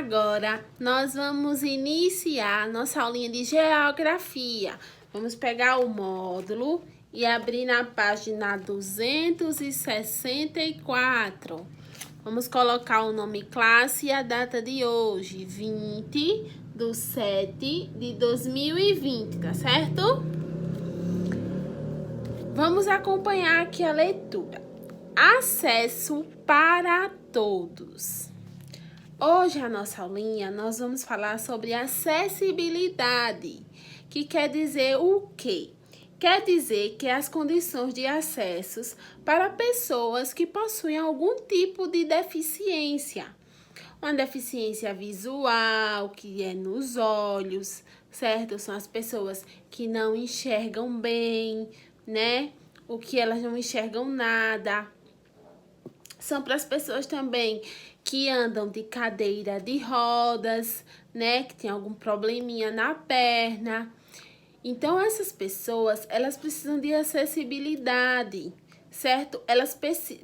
Agora, nós vamos iniciar nossa aulinha de geografia. Vamos pegar o módulo e abrir na página 264. Vamos colocar o nome classe e a data de hoje, 20/7/2020, tá certo? Vamos acompanhar aqui a leitura. Acesso para todos. Hoje, a nossa aulinha, nós vamos falar sobre acessibilidade, que quer dizer o quê? Quer dizer que as condições de acessos para pessoas que possuem algum tipo de deficiência. Uma deficiência visual, que é nos olhos, certo? São as pessoas que não enxergam bem, né? O que elas não enxergam nada. São para as pessoas também que andam de cadeira de rodas, né? Que tem algum probleminha na perna. Então, essas pessoas, elas precisam de acessibilidade, certo? Elas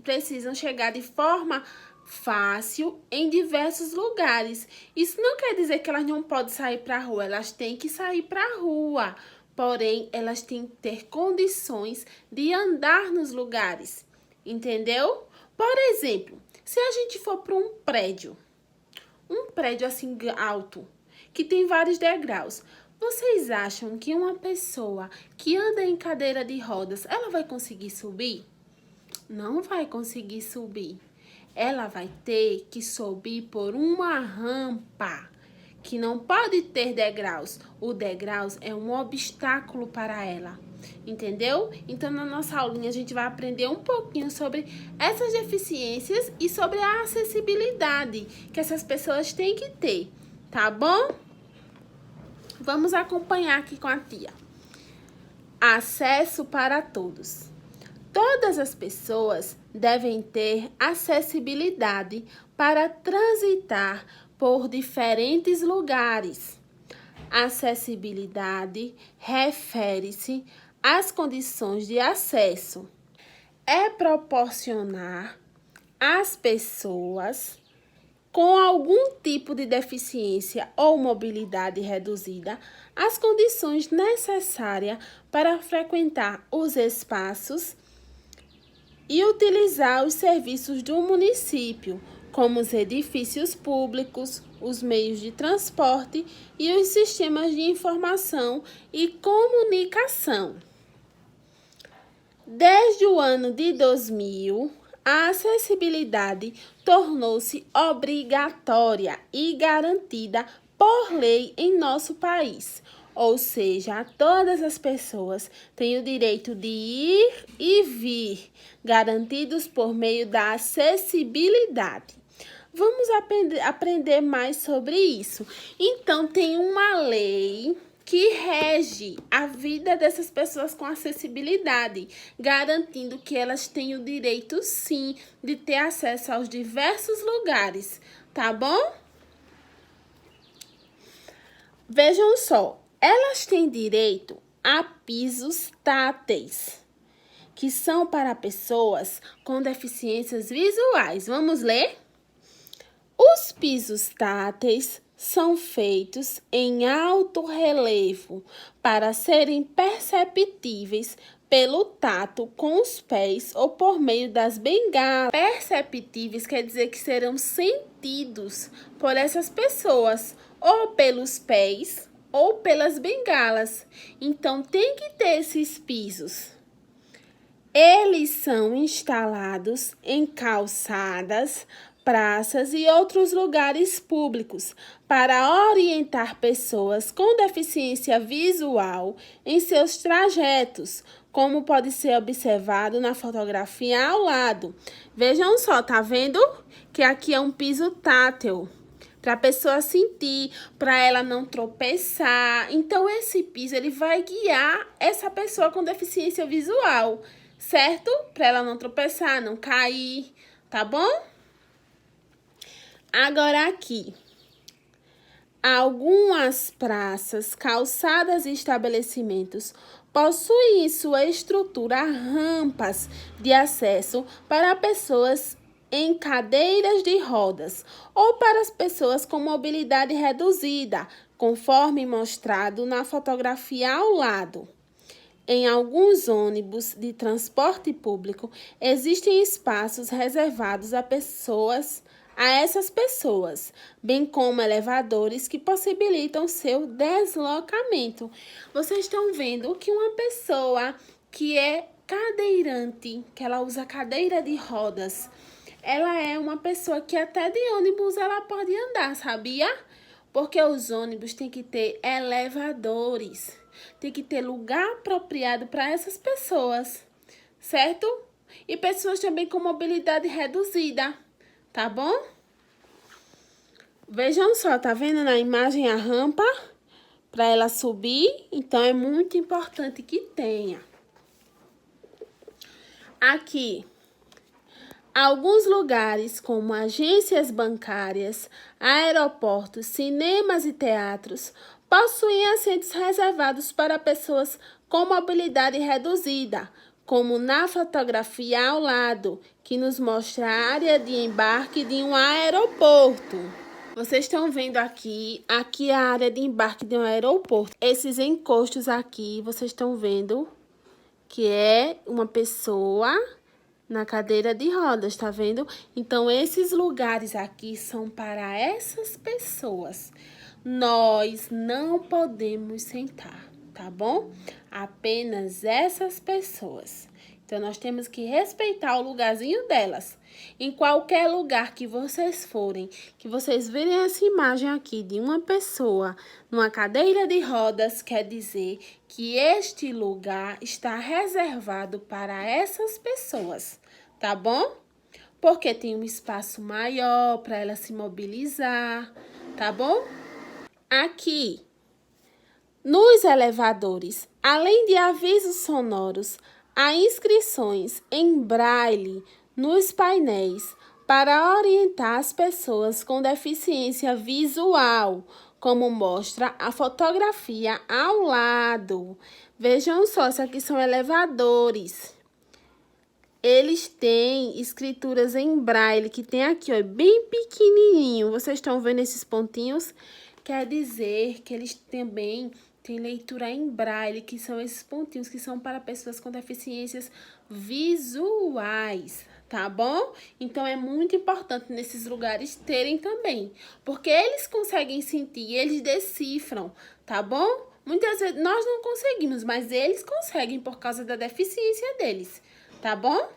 precisam chegar de forma fácil em diversos lugares. Isso não quer dizer que elas não podem sair para a rua, elas têm que sair para a rua. Porém, elas têm que ter condições de andar nos lugares, entendeu? Por exemplo, se a gente for para um prédio assim alto, que tem vários degraus, vocês acham que uma pessoa que anda em cadeira de rodas, ela vai conseguir subir? Não vai conseguir subir. Ela vai ter que subir por uma rampa, que não pode ter degraus. O degraus é um obstáculo para ela. Entendeu? Então, na nossa aulinha, a gente vai aprender um pouquinho sobre essas deficiências e sobre a acessibilidade que essas pessoas têm que ter, tá bom? Vamos acompanhar aqui com a tia. Acesso para todos. Todas as pessoas devem ter acessibilidade para transitar por diferentes lugares. Acessibilidade refere-se às condições de acesso. É proporcionar às pessoas com algum tipo de deficiência ou mobilidade reduzida as condições necessárias para frequentar os espaços e utilizar os serviços do município, como os edifícios públicos, os meios de transporte e os sistemas de informação e comunicação. Desde o ano de 2000, a acessibilidade tornou-se obrigatória e garantida por lei em nosso país. Ou seja, todas as pessoas têm o direito de ir e vir, garantidos por meio da acessibilidade. Vamos aprender mais sobre isso. Então, tem uma lei que rege a vida dessas pessoas com acessibilidade, garantindo que elas têm o direito, sim, de ter acesso aos diversos lugares, tá bom? Vejam só, elas têm direito a pisos táteis, que são para pessoas com deficiências visuais. Vamos ler? Os pisos táteis são feitos em alto relevo para serem perceptíveis pelo tato com os pés ou por meio das bengalas. Perceptíveis quer dizer que serão sentidos por essas pessoas, ou pelos pés ou pelas bengalas. Então, tem que ter esses pisos. Eles são instalados em calçadas, praças e outros lugares públicos para orientar pessoas com deficiência visual em seus trajetos, como pode ser observado na fotografia ao lado. Vejam só, tá vendo? Que aqui é um piso tátil, para a pessoa sentir, para ela não tropeçar. Então, esse piso ele vai guiar essa pessoa com deficiência visual, certo? Para ela não tropeçar, não cair, tá bom? Agora aqui, algumas praças, calçadas e estabelecimentos possuem em sua estrutura rampas de acesso para pessoas em cadeiras de rodas ou para as pessoas com mobilidade reduzida, conforme mostrado na fotografia ao lado. Em alguns ônibus de transporte público, existem espaços reservados a essas pessoas, bem como elevadores que possibilitam seu deslocamento. Vocês estão vendo que uma pessoa que é cadeirante, que ela usa cadeira de rodas, ela é uma pessoa que até de ônibus ela pode andar, sabia? Porque os ônibus têm que ter elevadores, tem que ter lugar apropriado para essas pessoas, certo? E pessoas também com mobilidade reduzida, tá bom? Vejam só, tá vendo na imagem a rampa para ela subir? Então, é muito importante que tenha. Aqui, alguns lugares, como agências bancárias, aeroportos, cinemas e teatros, possuem assentos reservados para pessoas com mobilidade reduzida, como na fotografia ao lado, que nos mostra a área de embarque de um aeroporto. Vocês estão vendo aqui é a área de embarque de um aeroporto. Esses encostos aqui, vocês estão vendo que é uma pessoa na cadeira de rodas, tá vendo? Então, esses lugares aqui são para essas pessoas. Nós não podemos sentar, tá bom? Apenas essas pessoas. Então, nós temos que respeitar o lugarzinho delas. Em qualquer lugar que vocês forem, que vocês verem essa imagem aqui de uma pessoa numa cadeira de rodas, quer dizer que este lugar está reservado para essas pessoas, tá bom? Porque tem um espaço maior para ela se mobilizar, tá bom? Aqui, nos elevadores, além de avisos sonoros, há inscrições em braille nos painéis para orientar as pessoas com deficiência visual, como mostra a fotografia ao lado. Vejam só, isso aqui são elevadores. Eles têm escrituras em braille, que tem aqui, ó, bem pequenininho. Vocês estão vendo esses pontinhos? Quer dizer que eles também têm leitura em braille, que são esses pontinhos que são para pessoas com deficiências visuais, tá bom? Então, é muito importante nesses lugares terem também, porque eles conseguem sentir, eles decifram, tá bom? Muitas vezes nós não conseguimos, mas eles conseguem por causa da deficiência deles, tá bom?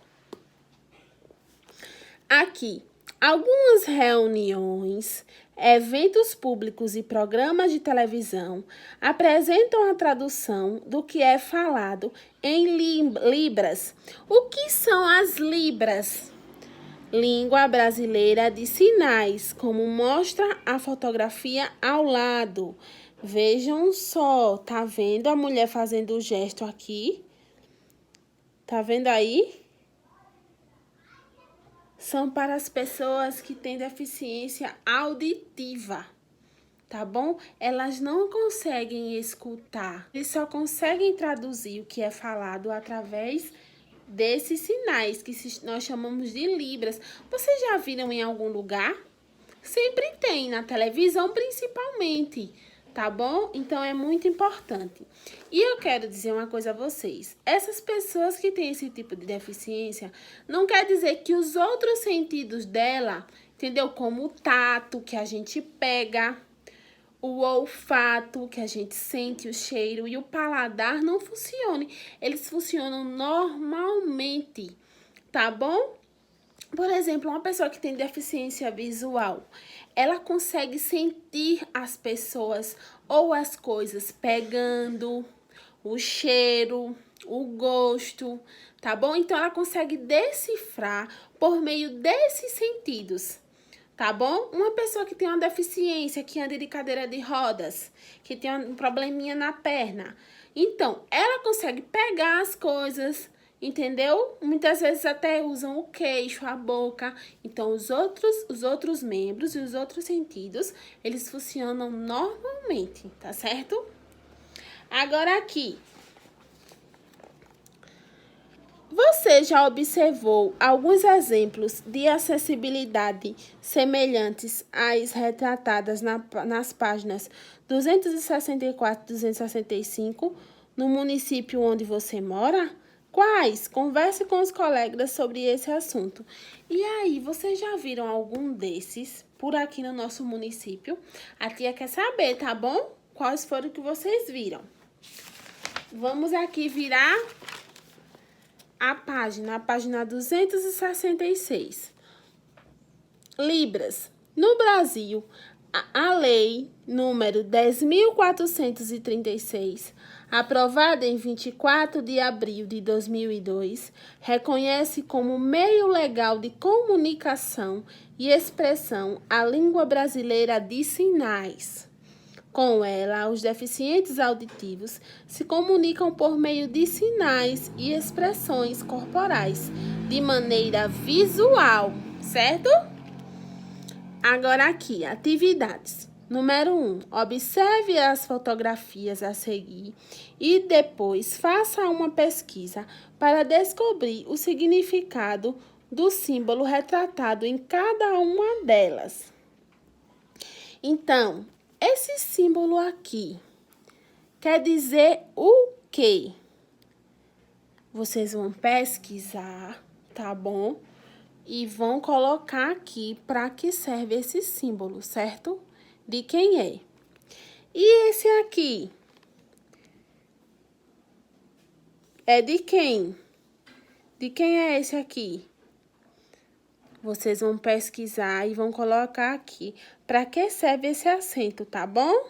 Aqui, algumas reuniões, eventos públicos e programas de televisão apresentam a tradução do que é falado em libras. O que são as libras? Língua brasileira de sinais, como mostra a fotografia ao lado. Vejam só, tá vendo a mulher fazendo o gesto aqui? Tá vendo aí? São para as pessoas que têm deficiência auditiva, tá bom? Elas não conseguem escutar, eles só conseguem traduzir o que é falado através desses sinais, que nós chamamos de libras. Vocês já viram em algum lugar? Sempre tem, na televisão principalmente, tá bom? Então, é muito importante. E eu quero dizer uma coisa a vocês. Essas pessoas que têm esse tipo de deficiência, não quer dizer que os outros sentidos dela, entendeu? Como o tato, que a gente pega, o olfato, que a gente sente o cheiro, e o paladar não funcionem. Eles funcionam normalmente, tá bom? Por exemplo, uma pessoa que tem deficiência visual, ela consegue sentir as pessoas ou as coisas pegando, o cheiro, o gosto, tá bom? Então, ela consegue decifrar por meio desses sentidos, tá bom? Uma pessoa que tem uma deficiência, que anda de cadeira de rodas, que tem um probleminha na perna, então, ela consegue pegar as coisas, entendeu? Muitas vezes até usam o queixo, a boca. Então, os outros membros e os outros sentidos, eles funcionam normalmente, tá certo? Agora aqui, Você já observou alguns exemplos de acessibilidade semelhantes às retratadas nas páginas 264 e 265 no município onde você mora? Quais? Converse com os colegas sobre esse assunto. E aí, vocês já viram algum desses por aqui no nosso município? A tia quer saber, tá bom? Quais foram que vocês viram? Vamos aqui virar a página 266. Libras. No Brasil, a lei número 10.436, aprovada em 24 de abril de 2002, reconhece como meio legal de comunicação e expressão a língua brasileira de sinais. Com ela, os deficientes auditivos se comunicam por meio de sinais e expressões corporais, de maneira visual, certo? Agora aqui, atividades. Número 1, observe as fotografias a seguir e depois faça uma pesquisa para descobrir o significado do símbolo retratado em cada uma delas. Então, esse símbolo aqui quer dizer o quê? Vocês vão pesquisar, tá bom? E vão colocar aqui para que serve esse símbolo, certo? De quem é? E esse aqui? É de quem? De quem é esse aqui? Vocês vão pesquisar e vão colocar aqui para que serve esse acento, tá bom?